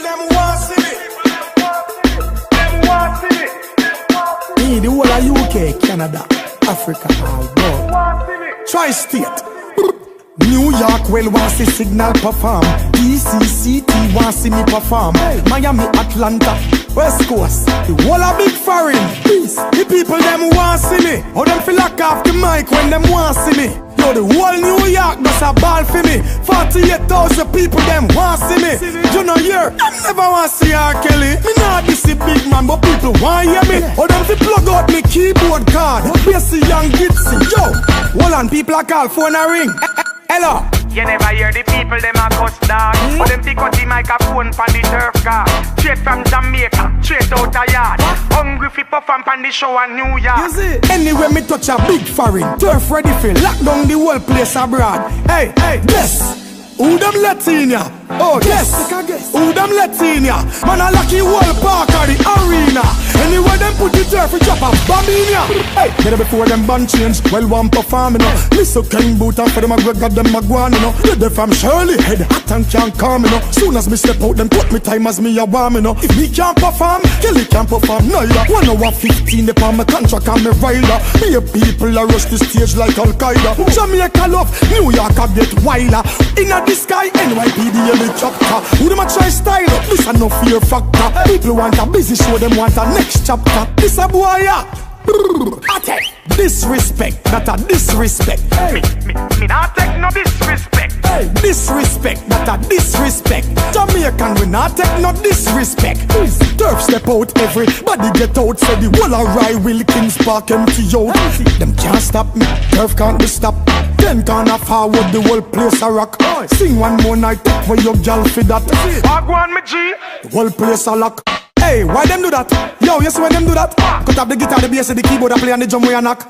them want see me. Them want see me. Me, the whole of UK, Canada, Africa, all world. Tri-state. New York well want see Signal perform. DCCT want see me perform. Miami, Atlanta, West Coast, the whole a big foreign. Peace. The people them want see me. How them feel lock off the mic when them want see me. Yo, the whole New York does a ball for me. 48,000 people them want see me. You know here, them never want see R. Kelly. Me not this a big man, but people want hear me. How them fi plug out me keyboard card. Bassy young Gitsy. Yo, hold on, people a call, phone a ring. Hello. You never hear the people, them a cuss dog. But them pick up the microphone from the turf car. Straight from Jamaica, straight out a yard. Hungry fi perform from the show in New York. You see? Anyway me touch a big foreign. Turf ready for lock down the whole place abroad. Hey, guess who them let in ya? Oh, guess who them let in ya? Man a lucky whole park or the arena. Anyway them put the turf, we drop a bomb in ya. Hey, get before them band change. Well, one perform, you know. Listen, King Boot and for them a greg got them a guan, you know. Get them from Shirley, head hot and can't calm, you know. Soon as me step out, them put me time as me a warm, you know. If me can't perform, Kelly can't perform neither. 1 hour 15, they on my contract and me rider. Me a people a rush the stage like Al-Qaeda. Jamaica love, New York a get wilder. Inna the sky, NYPD helicopter. Who them a try style up, this a no fear factor. People want a busy show, them want a next chapter. This a boy ya. Disrespect, not a disrespect. Me not take no disrespect. Hey, disrespect, not a disrespect. Jamaican, we not take no disrespect. Turf step out, everybody get out. Say the whole of Rye Wilkins Park empty out. Them can't stop me, turf can't be stopped. 10 corner forward, the whole place a rock. Sing one more night, take for your girl for that. I go on me G. The whole place a lock. Hey, why them do that? Yo, you see when them do that? Cut up the guitar, the bass, the keyboard, I play and the drum we a knock.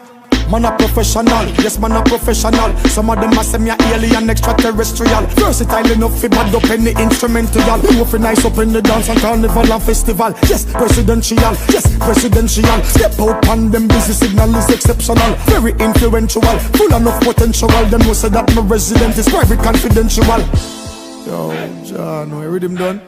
Man a professional, yes man a professional. Some of them a say me a alien extraterrestrial. Versatile enough fi bad up any instrumental. You fi nice up in the dance and carnival and festival. Yes, presidential, yes, presidential. Step out on them, busy signal is exceptional. Very influential, full enough potential. Them know say that my resident is private confidential. Yo, John, no, you read him done?